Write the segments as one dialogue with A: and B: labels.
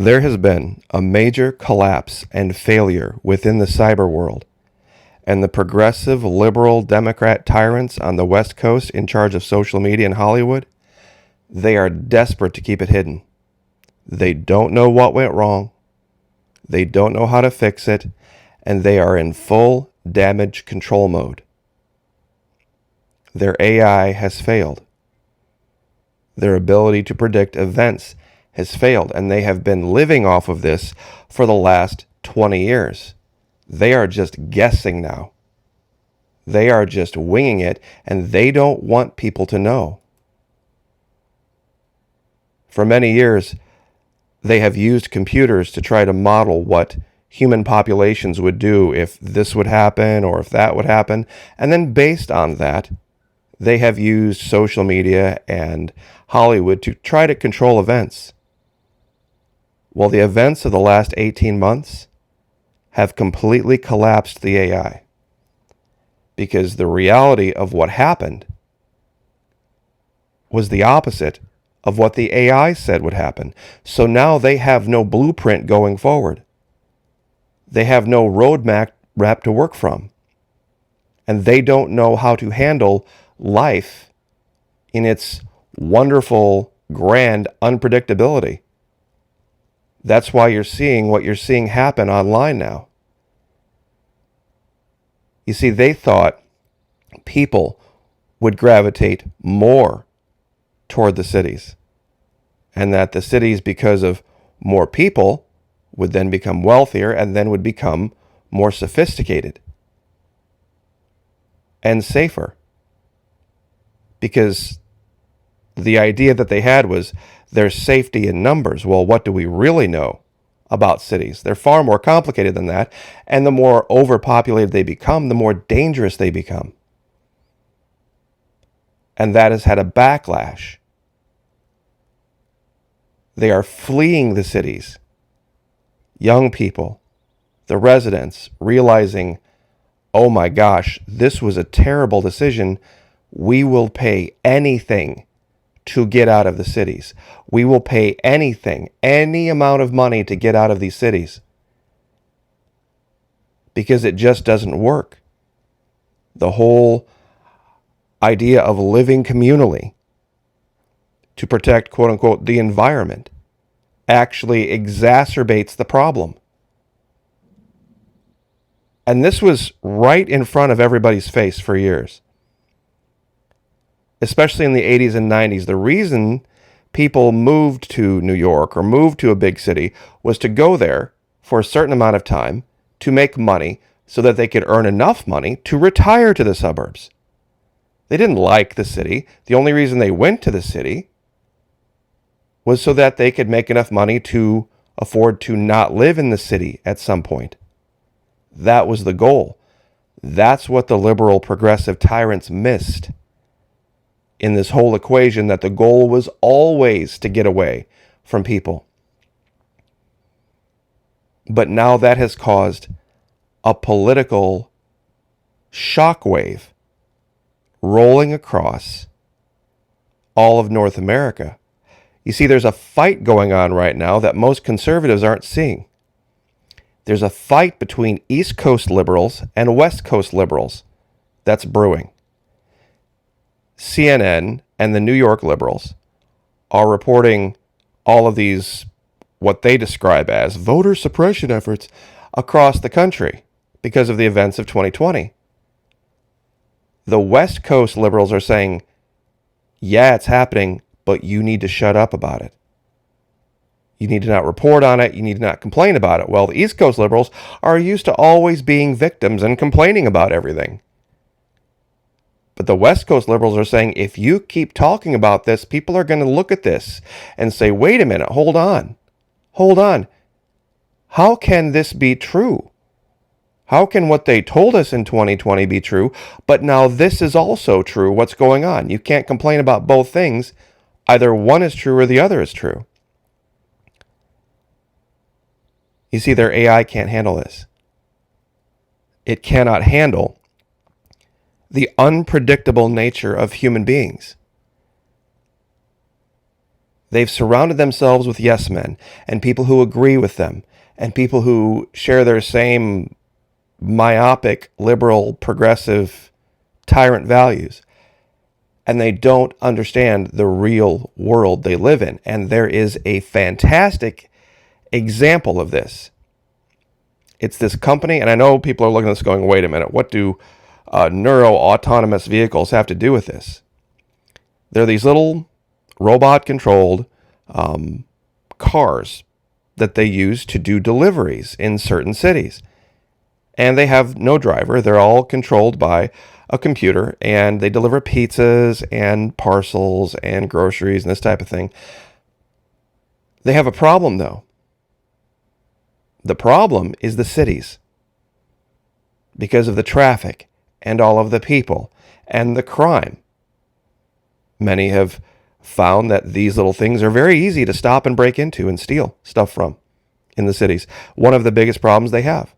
A: There has been a major collapse and failure within the cyber world, and the progressive liberal Democrat tyrants on the West Coast in charge of social media in Hollywood, they are desperate to keep it hidden. They don't know what went wrong, they don't know how to fix it, and they are in full damage control mode. Their AI has failed. Their ability to predict events has failed, and they have been living off of this for the last 20 years. They are just guessing now. They are just winging it, and they don't want people to know. For many years, they have used computers to try to model what human populations would do if this would happen or if that would happen. And then based on that, they have used social media and Hollywood to try to control events. Well, the events of the last 18 months have completely collapsed the AI, because the reality of what happened was the opposite of what the AI said would happen. So now they have no blueprint going forward. They have no roadmap to work from. And they don't know how to handle life in its wonderful, grand unpredictability. That's why you're seeing what you're seeing happen online now. You see, they thought people would gravitate more toward the cities, and that the cities, because of more people, would then become wealthier and then would become more sophisticated and safer. Because the idea that they had was there's safety in numbers. Well, what do we really know about cities? They're far more complicated than that. And the more overpopulated they become, the more dangerous they become. And that has had a backlash. They are fleeing the cities. Young people, the residents, realizing, oh my gosh, this was a terrible decision. We will pay anything to get out of the cities. We will pay anything, any amount of money to get out of these cities, because it just doesn't work. The whole idea of living communally to protect, quote unquote, the environment actually exacerbates the problem. And this was right in front of everybody's face for years, especially in the 80s and 90s. The reason people moved to New York or moved to a big city was to go there for a certain amount of time to make money so that they could earn enough money to retire to the suburbs. They didn't like the city. The only reason they went to the city was so that they could make enough money to afford to not live in the city at some point. That was the goal. That's what the liberal progressive tyrants missed in this whole equation, that the goal was always to get away from people. But now that has caused a political shockwave rolling across all of North America. You see, there's a fight going on right now that most conservatives aren't seeing. There's a fight between East Coast liberals and West Coast liberals that's brewing. CNN and the New York liberals are reporting all of these, what they describe as voter suppression efforts across the country because of the events of 2020. The West Coast liberals are saying, yeah, it's happening, but you need to shut up about it. You need to not report on it. You need to not complain about it. Well, the East Coast liberals are used to always being victims and complaining about everything. But the West Coast liberals are saying, if you keep talking about this, people are going to look at this and say, wait a minute, hold on. How can this be true? How can what they told us in 2020 be true, but now this is also true? What's going on? You can't complain about both things. Either one is true or the other is true. You see, their AI can't handle this. It cannot handle the unpredictable nature of human beings. They've surrounded themselves with yes men and people who agree with them and people who share their same myopic, liberal, progressive, tyrant values. And they don't understand the real world they live in. And there is a fantastic example of this. It's this company, and I know people are looking at this going, wait a minute, what do neuro-autonomous vehicles have to do with this? They're these little robot-controlled cars that they use to do deliveries in certain cities. And they have no driver. They're all controlled by a computer, and they deliver pizzas and parcels and groceries and this type of thing. They have a problem, though. The problem is the cities, because of the traffic and all of the people and the crime. Many have found that these little things are very easy to stop and break into and steal stuff from in the cities. One of the biggest problems they have.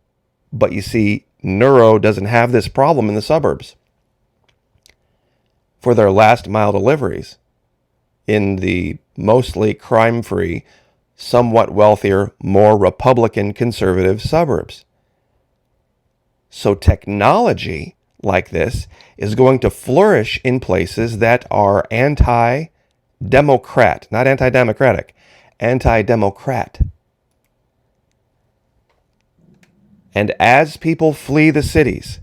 A: But you see, Neuro doesn't have this problem in the suburbs. For their last mile deliveries in the mostly crime-free, somewhat wealthier, more Republican conservative suburbs. So technology like this is going to flourish in places that are anti-democrat, not anti-democratic, anti-democrat. And as people flee the cities,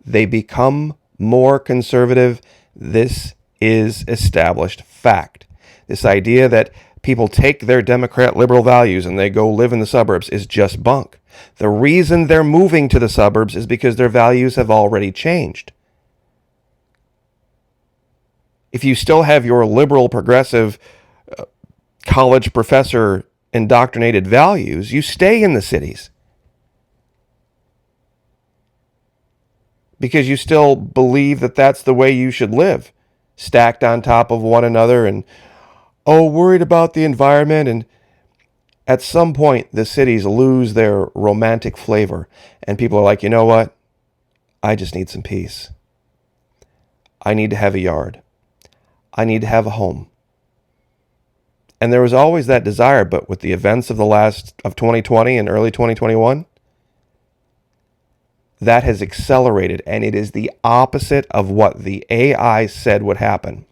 A: they become more conservative. This is established fact. This idea that people take their Democrat liberal values and they go live in the suburbs is just bunk. The reason they're moving to the suburbs is because their values have already changed. If you still have your liberal, progressive, college professor indoctrinated values, you stay in the cities. Because you still believe that that's the way you should live, stacked on top of one another and, worried about the environment. And at some point, the cities lose their romantic flavor. And people are like, you know what? I just need some peace. I need to have a yard. I need to have a home. And there was always that desire, but with the events of 2020 and early 2021, that has accelerated, and it is the opposite of what the AI said would happen.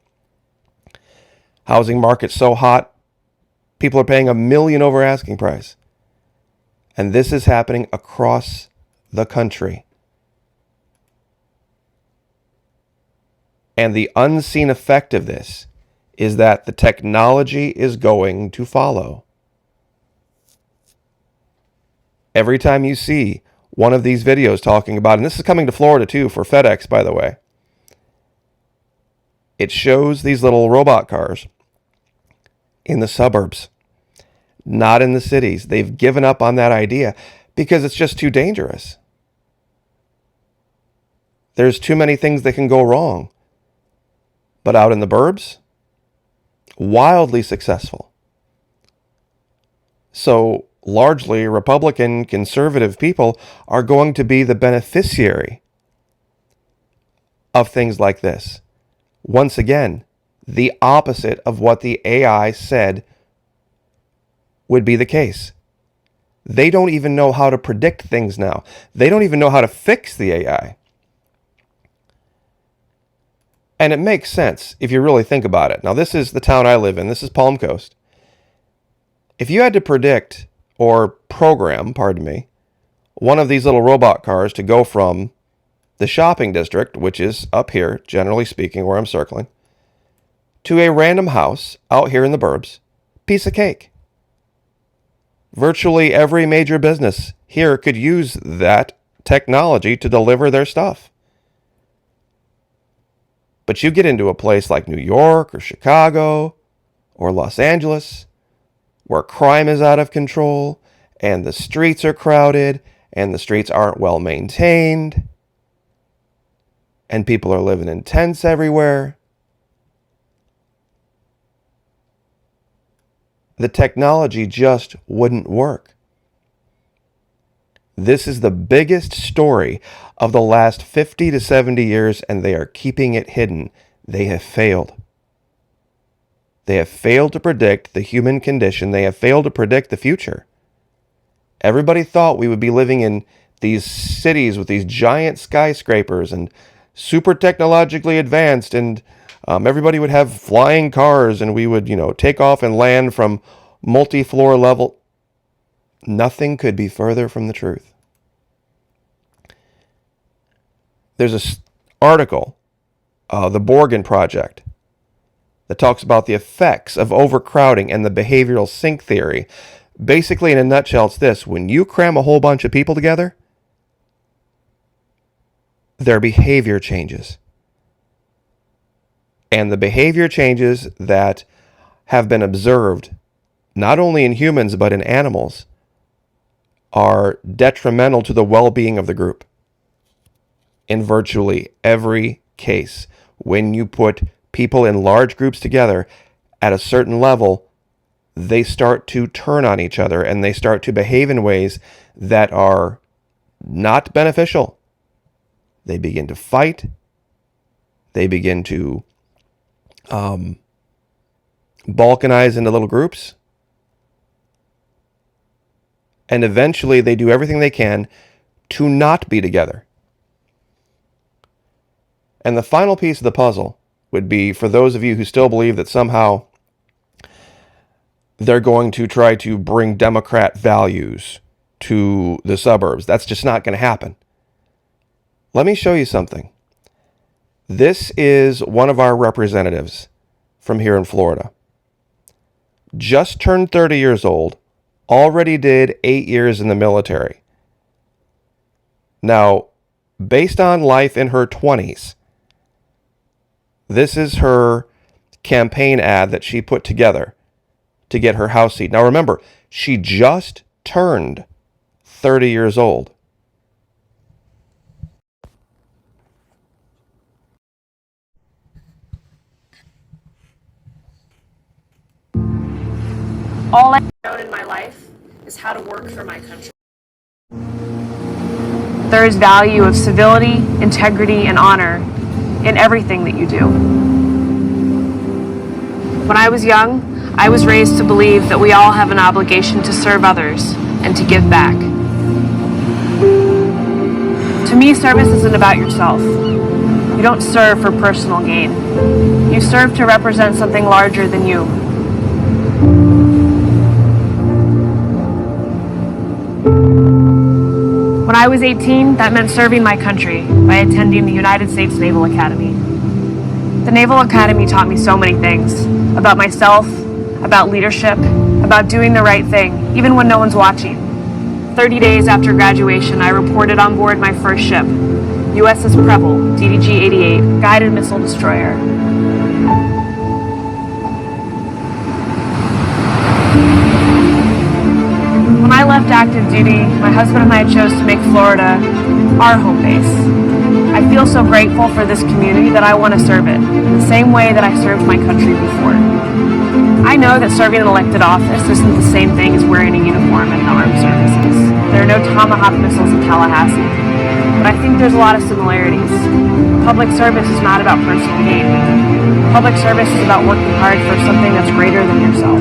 A: Housing market's so hot, people are paying $1 million over asking price. And this is happening across the country. And the unseen effect of this is that the technology is going to follow. Every time you see one of these videos talking about, and this is coming to Florida too for FedEx, by the way, it shows these little robot cars in the suburbs, not in the cities. They've given up on that idea because it's just too dangerous. There's too many things that can go wrong. But out in the burbs, wildly successful. So largely Republican conservative people are going to be the beneficiary of things like this. Once again, the opposite of what the AI said would be the case. They don't even know how to predict things now. They don't even know how to fix the AI. And it makes sense if you really think about it. Now, this is the town I live in. This is Palm Coast. If you had to predict or program, one of these little robot cars to go from the shopping district, which is up here, generally speaking, where I'm circling, to a random house out here in the burbs, piece of cake. Virtually every major business here could use that technology to deliver their stuff. But you get into a place like New York or Chicago or Los Angeles, where crime is out of control and the streets are crowded and the streets aren't well maintained and people are living in tents everywhere. The technology just wouldn't work. This is the biggest story of the last 50 to 70 years, and they are keeping it hidden. They have failed. They have failed to predict the human condition. They have failed to predict the future. Everybody thought we would be living in these cities with these giant skyscrapers and super technologically advanced, and everybody would have flying cars, and we would, take off and land from multi-floor level. Nothing could be further from the truth. There's an article, the Borgen Project, that talks about the effects of overcrowding and the behavioral sink theory. Basically, in a nutshell, it's this: when you cram a whole bunch of people together, their behavior changes. And the behavior changes that have been observed, not only in humans but in animals, are detrimental to the well-being of the group. In virtually every case, when you put people in large groups together at a certain level, they start to turn on each other and they start to behave in ways that are not beneficial. They begin to fight. They begin to balkanize into little groups. And eventually they do everything they can to not be together. And the final piece of the puzzle would be, for those of you who still believe that somehow they're going to try to bring Democrat values to the suburbs. That's just not going to happen. Let me show you something. This is one of our representatives from here in Florida. Just turned 30 years old, already did 8 years in the military. Now, based on life in her 20s, this is her campaign ad that she put together to get her House seat. Now remember, she just turned 30 years old.
B: All I've known in my life is how to work for my country. There is value of civility, integrity, and honor in everything that you do. When I was young, I was raised to believe that we all have an obligation to serve others and to give back. To me, service isn't about yourself. You don't serve for personal gain. You serve to represent something larger than you. When I was 18, that meant serving my country by attending the United States Naval Academy. The Naval Academy taught me so many things about myself, about leadership, about doing the right thing, even when no one's watching. 30 days after graduation, I reported on board my first ship, USS Preble, DDG-88, guided missile destroyer. When I left active duty, my husband and I chose to make Florida our home base. I feel so grateful for this community that I want to serve it in the same way that I served my country before. I know that serving an elected office isn't the same thing as wearing a uniform in the armed services. There are no Tomahawk missiles in Tallahassee, but I think there's a lot of similarities. Public service is not about personal gain. Public service is about working hard for something that's greater than yourself.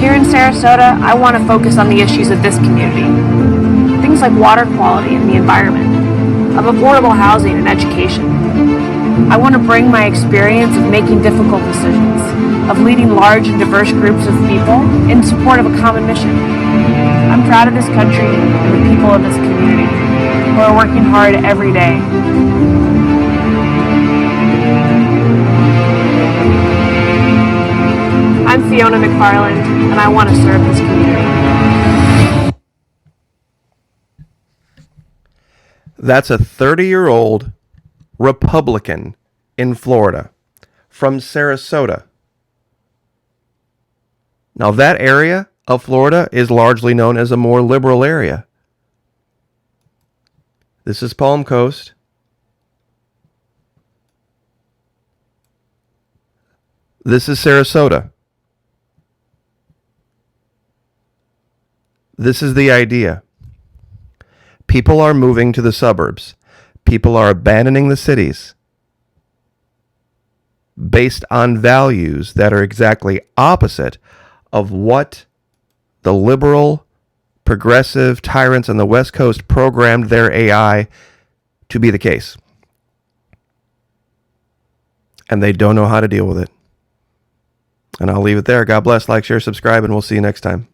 B: Here in Sarasota, I want to focus on the issues of this community. Things like water quality and the environment, of affordable housing and education. I want to bring my experience of making difficult decisions, of leading large and diverse groups of people in support of a common mission. I'm proud of this country and the people of this community who are working hard every day. I'm Fiona McFarland, and I want to serve this community.
A: That's a 30-year-old Republican in Florida from Sarasota. Now, that area of Florida is largely known as a more liberal area. This is Palm Coast. This is Sarasota. This is the idea. People are moving to the suburbs. People are abandoning the cities. based on values that are exactly opposite of what the liberal, progressive tyrants on the West Coast programmed their AI to be the case. And they don't know how to deal with it. And I'll leave it there. God bless, like, share, subscribe, and we'll see you next time.